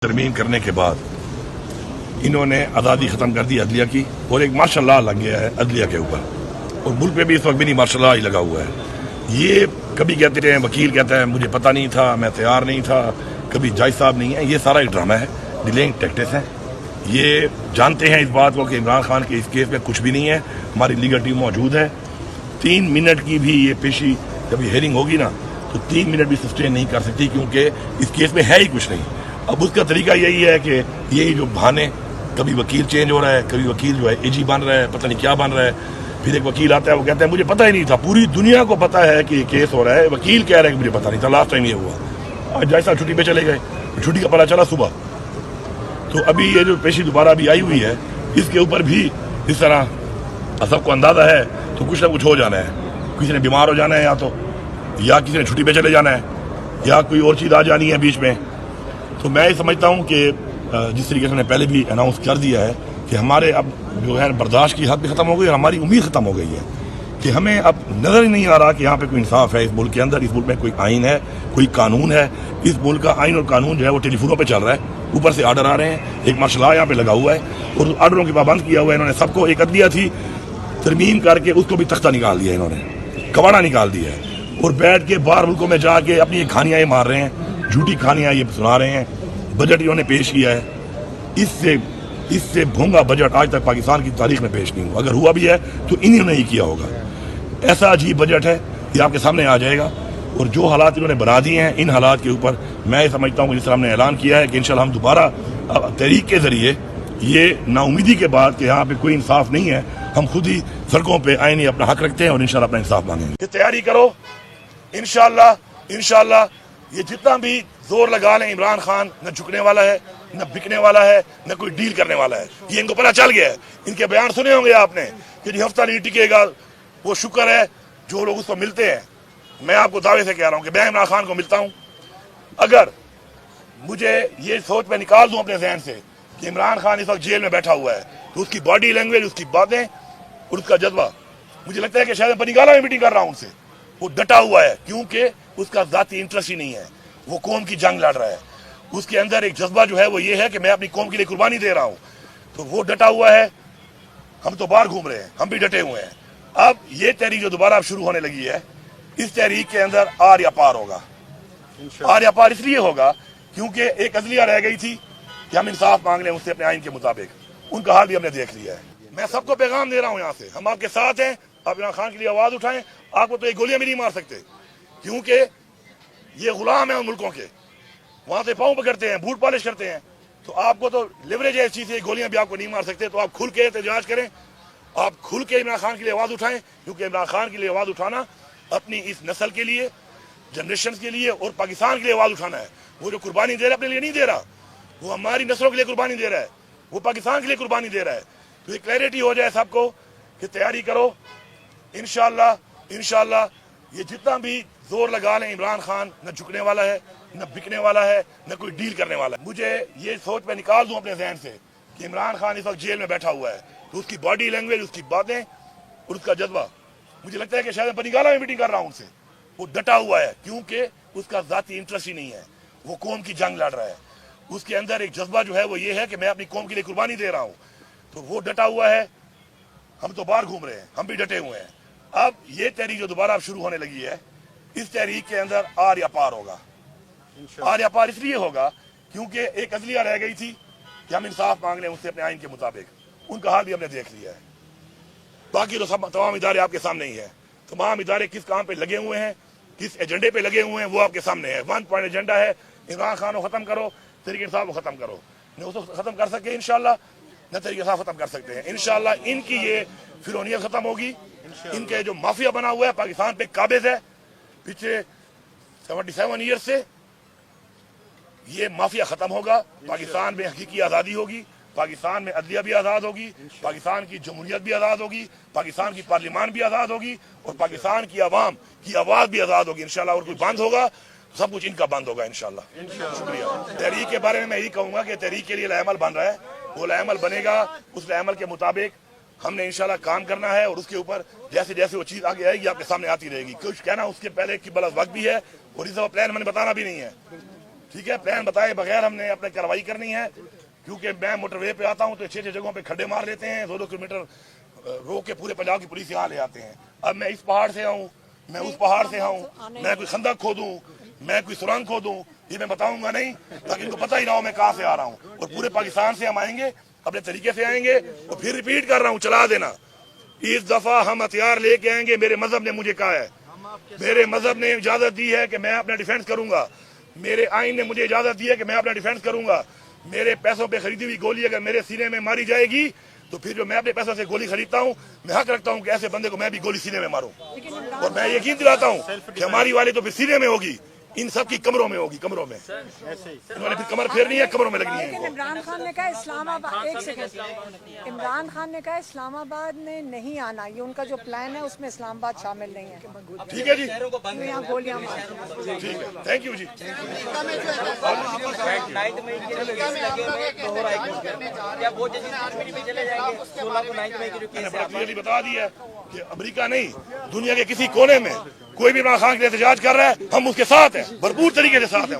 ترمیم کرنے کے بعد انہوں نے آزادی ختم کر دی عدلیہ کی، اور ایک مارشل لا لگ گیا ہے عدلیہ کے اوپر، اور ملک پہ بھی اس وقت بھی نہیں مارشل لا ہی لگا ہوا ہے۔ یہ کبھی کہتے ہیں وکیل کہتا ہے مجھے پتہ نہیں تھا، میں تیار نہیں تھا، کبھی جج صاحب نہیں ہے۔ یہ سارا ایک ڈرامہ ہے، ڈیلنگ ٹیکٹکس ہیں۔ یہ جانتے ہیں اس بات کو کہ عمران خان کے اس کیس میں کچھ بھی نہیں ہے، ہماری لیگل ٹیم موجود ہے۔ 3 منٹ کی بھی یہ پیشی جب یہ ہیئرنگ ہوگی نا تو 3 منٹ بھی سسٹین نہیں کر سکتی، کیونکہ اس کیس میں ہے ہی کچھ نہیں۔ اب اس کا طریقہ یہی ہے کہ یہی جو بہانے، کبھی وکیل چینج ہو رہا ہے، کبھی وکیل جو ہے اے جی بن رہا ہے، پتہ نہیں کیا بن رہا ہے، پھر ایک وکیل آتا ہے وہ کہتا ہے مجھے پتہ ہی نہیں تھا، پوری دنیا کو پتہ ہے کہ یہ کیس ہو رہا ہے، وکیل کہہ رہا ہے کہ مجھے پتہ نہیں تھا، لاسٹ ٹائم یہ ہوا۔ آج جج صاحب چھٹی پہ چلے گئے، چھٹی کا پتہ چلا صبح، تو ابھی یہ جو پیشی دوبارہ ابھی آئی ہوئی ہے اس کے اوپر بھی اس طرح سب کو اندازہ ہے تو کچھ نہ کچھ ہو جانا ہے، کسی نے بیمار ہو جانا ہے، یا کسی نے چھٹی پہ چلے جانا ہے، یا کوئی اور چیز آ جانی ہے بیچ میں۔ تو میں یہ سمجھتا ہوں کہ جس طریقے سے میں نے پہلے بھی اناؤنس کر دیا ہے کہ ہمارے اب جو ہے برداشت کی حد بھی ختم ہو گئی اور ہماری امید ختم ہو گئی ہے کہ ہمیں اب نظر ہی نہیں آ رہا کہ یہاں پہ کوئی انصاف ہے اس ملک کے اندر۔ اس ملک میں کوئی آئین ہے، کوئی قانون ہے۔ اس ملک کا آئین اور قانون جو ہے وہ ٹیلی فونوں پہ چل رہا ہے، اوپر سے آرڈر آ رہے ہیں، ایک مارشل لا یہاں پہ لگا ہوا ہے اور آرڈروں کی پابند کیا ہوا ہے انہوں نے سب کو۔ ایک عدلیہ تھی، ترمیم کر کے اس کو بھی تختہ نکال دیا انہوں نے، کباڑا نکال دیا ہے، اور بیٹھ کے باہر ملکوں میں جا کے اپنی کہانیاں یہ مار رہے ہیں، جھوٹی کہانیاں یہ سنا رہے ہیں۔ بجٹ انہوں نے پیش کیا ہے، اس سے بھونگا بجٹ آج تک پاکستان کی تاریخ میں پیش نہیں ہوا، اگر ہوا بھی ہے تو انہوں نے ہی کیا ہوگا۔ ایسا عجیب بجٹ ہے، یہ آپ کے سامنے آ جائے گا، اور جو حالات انہوں نے بنا دیے ہیں ان حالات کے اوپر میں سمجھتا ہوں جس طرح ہم نے اعلان کیا ہے کہ انشاءاللہ ہم دوبارہ تحریک کے ذریعے یہ نا امیدی کے بعد کہ یہاں پہ کوئی انصاف نہیں ہے، ہم خود ہی سڑکوں پہ آئینی اپنا حق رکھتے ہیں اور انشاءاللہ اپنا انصاف مانگیں گے۔ تیاری کرو، انشاءاللہ یہ جتنا بھی زور لگا لیں عمران خان نہ جھکنے والا ہے، نہ بکنے والا ہے، نہ کوئی ڈیل کرنے والا ہے۔ یہ ان کو پتہ چل گیا ہے، ان کے بیان سنے ہوں گے آپ نے کہ جی ہفتہ نہیں ٹکے گا، وہ شکر ہے جو لوگ اس کو ملتے ہیں۔ میں آپ کو دعوے سے کہہ رہا ہوں کہ میں عمران خان کو ملتا ہوں، اگر مجھے یہ سوچ میں نکال دوں اپنے ذہن سے کہ عمران خان اس وقت جیل میں بیٹھا ہوا ہے تو اس کی باڈی لینگویج، اس کی باتیں اور اس کا جذبہ، مجھے لگتا ہے کہ شاید میں بنگالہ میں میٹنگ کر رہا ہوں ان سے، وہ ڈٹا ہوا ہے، کیونکہ اس کا ذاتی انٹرسٹ ہی نہیں ہے، وہ قوم کی جنگ لڑ رہا ہے۔ اس کے اندر ایک جذبہ جو ہے وہ یہ ہے کہ میں اپنی قوم کے لیے قربانی دے رہا ہوں، تو وہ ڈٹا ہوا ہے۔ ہم تو باہر گھوم رہے ہیں، ہم بھی ڈٹے ہوئے ہیں۔ اب یہ تحریک جو دوبارہ اب شروع ہونے لگی ہے، اس تحریک کے اندر آر یا پار ہوگا۔ آر یا پار اس لیے ہوگا کیونکہ ایک عدلیہ رہ گئی تھی کہ ہم انصاف مانگ لیں اس سے اپنے آئین کے مطابق، ان کا حال بھی ہم نے دیکھ لیا ہے۔ میں سب کو پیغام دے رہا ہوں یہاں سے، ہم آپ کے ساتھ ہیں، آپ عمران خان کے لیے آواز اٹھائیں۔ آپ کو تو ایک گولیاں بھی نہیں مار سکتے، کیونکہ یہ غلام ہیں ان ملکوں کے، وہاں سے پاؤں پکڑتے ہیں، بوٹ پالش کرتے ہیں، تو آپ کو تو لیوریج ہے اس چیز سے، گولیاں بھی آپ کو نہیں مار سکتے۔ تو آپ کھل کے احتجاج کریں، آپ کھل کے عمران خان کے لیے آواز اٹھائیں، کیونکہ عمران خان کے لیے آواز اٹھانا اپنی اس نسل کے لیے، جنریشن کے لیے اور پاکستان کے لیے آواز اٹھانا ہے۔ وہ جو قربانی دے رہا ہے اپنے لیے نہیں دے رہا، وہ ہماری نسلوں کے لیے قربانی دے رہا ہے، وہ پاکستان کے لیے قربانی دے رہا ہے۔ تو یہ کلیئرٹی ہو جائے سب کو کہ تیاری کرو، انشاءاللہ یہ جتنا بھی زور لگا لیں عمران خان نہ جھکنے والا ہے، نہ بکنے والا ہے، نہ کوئی ڈیل کرنے والا ہے۔ مجھے یہ سوچ میں نکال دوں اپنے ذہن سے کہ عمران خان اس وقت جیل میں بیٹھا ہوا ہے تو اس کی باڈی لینگویج، اس کی باتیں اور اس کا جذبہ، مجھے لگتا ہے کہ شاید میں بنگالہ میں میٹنگ کر رہا ہوں ان سے، وہ ڈٹا ہوا ہے، کیونکہ اس کا ذاتی انٹرسٹ ہی نہیں ہے، وہ قوم کی جنگ لڑ رہا ہے۔ اس کے اندر ایک جذبہ جو ہے وہ یہ ہے کہ میں اپنی قوم کے لیے قربانی دے رہا ہوں، تو وہ ڈٹا ہوا ہے۔ ہم تو باہر گھوم رہے ہیں، ہم بھی ڈٹے ہوئے ہیں۔ اب یہ تحریک جو دوبارہ اب شروع ہونے لگی ہے، اس تحریک کے اندر آر یا پار ہوگا۔ آر یا پار اس لیے ہوگا کیونکہ ایک عدلیہ رہ گئی تھی کہ ہم انصاف مانگ لیں اس سے اپنے آئین کے مطابق، ان کا حال بھی ہم نے دیکھ لیا ہے۔ باقی تو سب تمام ادارے آپ کے سامنے ہی ہیں، تمام ادارے کس کام پہ لگے ہوئے ہیں، کس ایجنڈے پہ لگے ہوئے ہیں، وہ آپ کے سامنے ہے۔ 1 پوائنٹ ایجنڈا ہے، عمران خان کو ختم کرو، تحریک انصاف کو ختم کرو۔ نہ اس کو ختم کر سکے انشاءاللہ، نہ تحریک انصاف ختم کر سکتے ہیں انشاءاللہ۔ ان کی یہ فرونیت ختم ہوگی، ان کے جو مافیا بنا ہوا ہے پاکستان پہ قابض ہے پچھلے 77 ایئر سے، یہ مافیا ختم ہوگا۔ پاکستان میں حقیقی آزادی ہوگی، پاکستان میں عدلیہ بھی آزاد ہوگی، پاکستان کی جمہوریت بھی آزاد ہوگی، پاکستان کی پارلیمان بھی آزاد ہوگی، اور پاکستان کی عوام کی آواز بھی آزاد ہوگی انشاءاللہ۔ اور کوئی بند ہوگا سب کچھ ان کا بند ہوگا انشاءاللہ۔ شکریہ۔ تحریک کے بارے میں یہی کہوں گا کہ تحریک کے لیے لائحہ عمل بن رہا ہے، وہ لائحہ عمل بنے گا، اس لائحہ عمل کے مطابق ہم نے انشاءاللہ کام کرنا ہے، اور اس کے اوپر جیسے جیسے وہ چیز آگے آئے گی آپ کے سامنے آتی رہے گی۔ کچھ کہنا اس کے پہلے کی بلس وقت بھی ہے، اور اس دفعہ پلان میں نے بتانا بھی نہیں ہے۔ ٹھیک ہے، پلان بتائے بغیر ہم نے اپنے کارروائی کرنی ہے، کیونکہ میں موٹر وے پہ آتا ہوں تو اچھی جگہوں پہ کھڈے مار لیتے ہیں، 2-2 کلومیٹر روک کے پورے پنجاب کی پولیس یہاں لے آتے ہیں۔ اب میں اس پہاڑ سے آؤں، میں اس پہاڑ سے آؤں، میں کوئی خندق کھودوں، میں کوئی سرنگ کھودوں، یہ میں بتاؤں گا نہیں، تاکہ ان کو پتہ ہی نہ ہو میں کہاں سے آ رہا ہوں۔ اور پورے پاکستان سے ہم آئیں گے، اپنے طریقے سے آئیں گے، اور پھر ریپیٹ کر رہا ہوں، چلا دینا، اس دفعہ ہم ہتھیار لے کے آئیں گے۔ میرے مذہب نے مجھے کہا ہے، میرے مذہب نے اجازت دی ہے کہ میں اپنا ڈیفینس کروں گا، میرے آئین نے مجھے اجازت دی ہے کہ میں اپنا ڈیفینس کروں گا۔ میرے پیسوں پہ خریدی ہوئی گولی اگر میرے سینے میں ماری جائے گی تو پھر جو میں اپنے پیسوں سے گولی خریدتا ہوں، میں حق رکھتا ہوں کہ ایسے بندے کو میں بھی گولی سینے میں ماروں، اور میں یقین دلاتا ہوں کہ ہماری والی تو پھر سینے میں ہوگی، ان سب کی کمروں میں ہوگی، کمروں میں انہوں نے پھر کمر پھیرنی ہے، کمروں میں لگنی ہے۔ لیکن عمران خان نے کہا اسلام آباد، ایک سیکنڈ، عمران خان نے کہا اسلام آباد میں نہیں آنا، یہ ان کا جو پلان ہے اس میں اسلام آباد شامل نہیں ہے۔ ٹھیک ہے جی، یہاں گولیاں مار، ٹھیک ہے، تھینک یو جی۔ میں نے بڑا کلیئرلی بتا دیا کہ امریکہ نہیں، دنیا کے کسی کونے میں کوئی بھی عمران خان کے لیے احتجاج کر رہا ہے، ہم اس کے ساتھ ہیں، بھرپور طریقے سے ساتھ ہیں۔